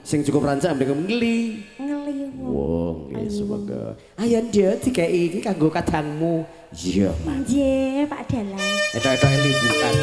Sing cukup rancak dengan ngeli. Ngeli wong. Wong, semoga. Ayo dia dikei iki kanggo kadangmu. Iya, Mas. Nggih, Pak Dalang. Etok-etok liburan.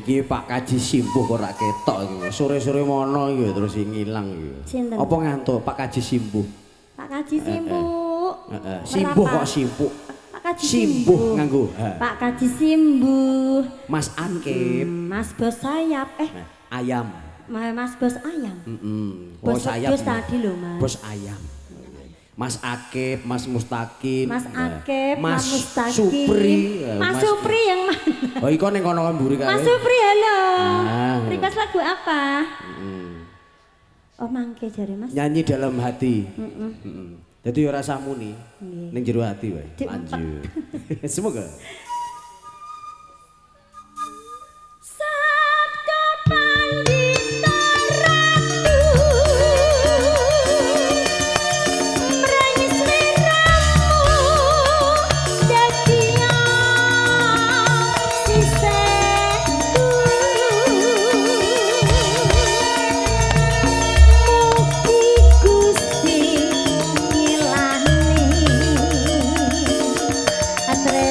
Iki Pak Kaji Simbuh kok ora ketok iki. Sore-sore mono iki terus ngilang iki. Apa ngantuk Pak Kaji Simbuh? Pak Kaji Simbuh. Heeh. Simbuh kok simpuk. Pak Kaji Simbuh nganggo. Pak Kaji Simbuh. Mas Ankip. Mas Bos Sayap. Ayam. Mas Bos Ayam. Bos Sayap. Bos tadi lho, Mas. Bos Ayam. Mas Akip, Mas Mustaqim, Mas Akip, Mas Mustaqim, Supri, Mas Supri yang mana? Oh, iko ning kono mburi kae. Mas Supri, halo. Request lagu apa? Oh, mangke jare Mas. Nyanyi dalam hati. Jadi ora usah muni. Ning jero hati wae. Lanjut. Semoga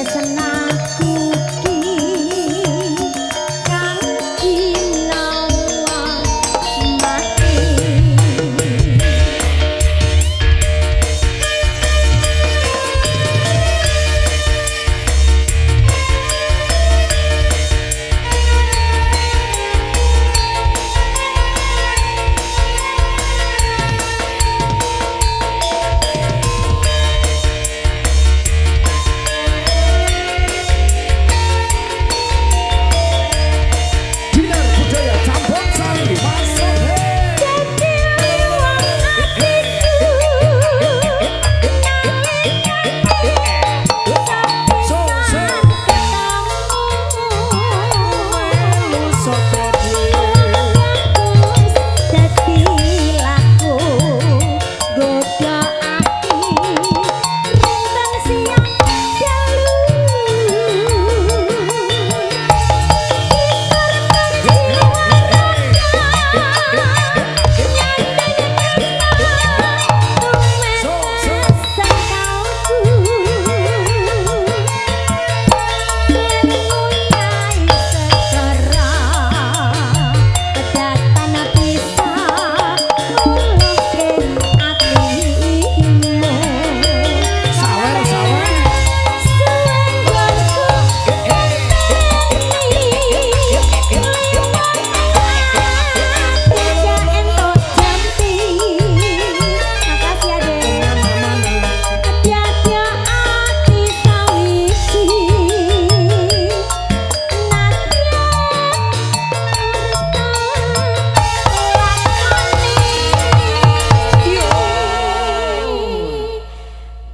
senang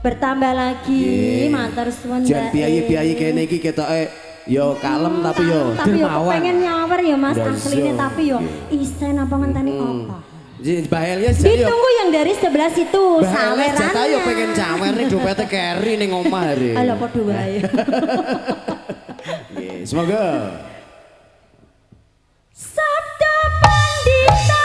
Bertambah lagi, matur suwun. Jan piyayi-piyayi kene iki ketoke yo kalem tapi yo dermawan. Pengen nyawer ya Mas asline tapi yo isen apa ngenteni apa. Bahel ya ditunggu yang dari sebelah situ saweran. Jatah yo pengen cawer nih dompete keri ning omah hari. Alah padha wae. Nggih, semoga sabda pandita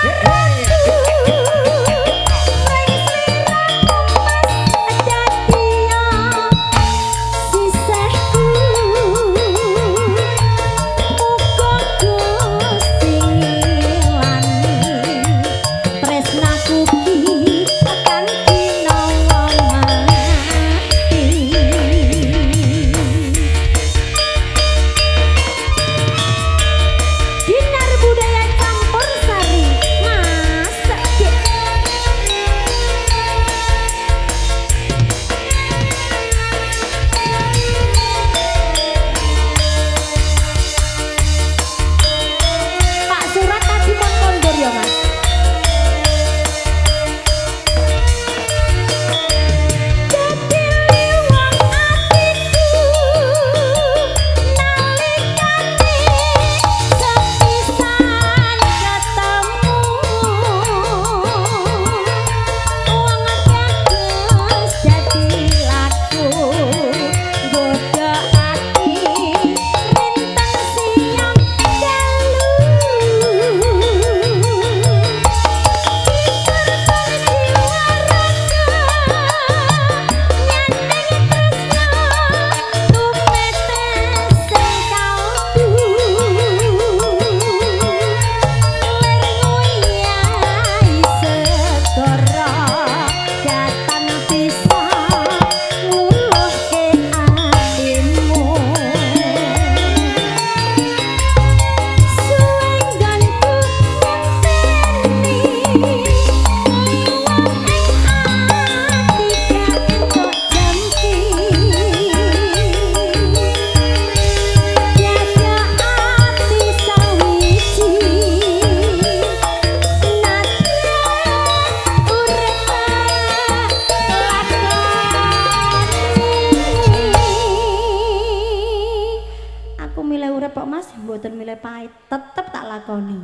mboten milih pahit, tetep tak lakoni.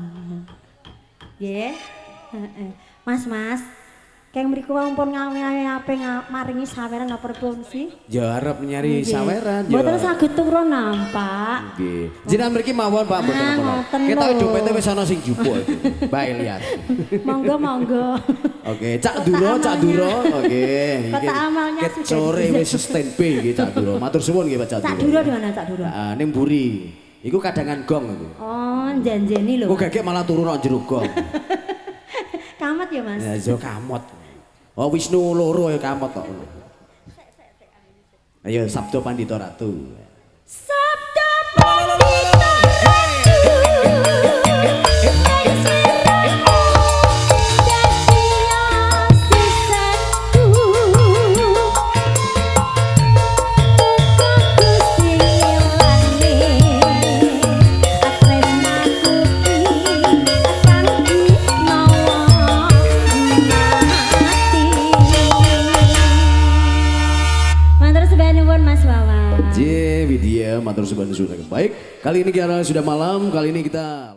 Nggih. Heeh. Mas, keng mriku ampun ngawi-awi ape maringi saweran apa pripun sih? Ya arep nyari saweran. Mboten saged turun nampak. Nggih. Jenengan mriki mawon Pak mboten apa-apa. Ketok dompete wis ana sing jupuk iki. Mbak lihat. Monggo. Oke, Cak Duro. Oke. Kota amalnya sudah. Sore wis standby iki Cak Duro. Matur suwun nggih Pak Cak Duro. Cak Duro di mana Cak Duro? Ah, ning mburi. Iku kadangan gong iku. Oh, janjeni lho. Kok gek malah turu nang jero gong. Kamot ya, Mas? Ya, yo kamot. Oh, Wisnu loro ya kamot kok. Ayo Sabda Pandita Ratu. Sabda Pandita Widya matur suban sudah baik. Kali ini kita sudah malam, kali ini kita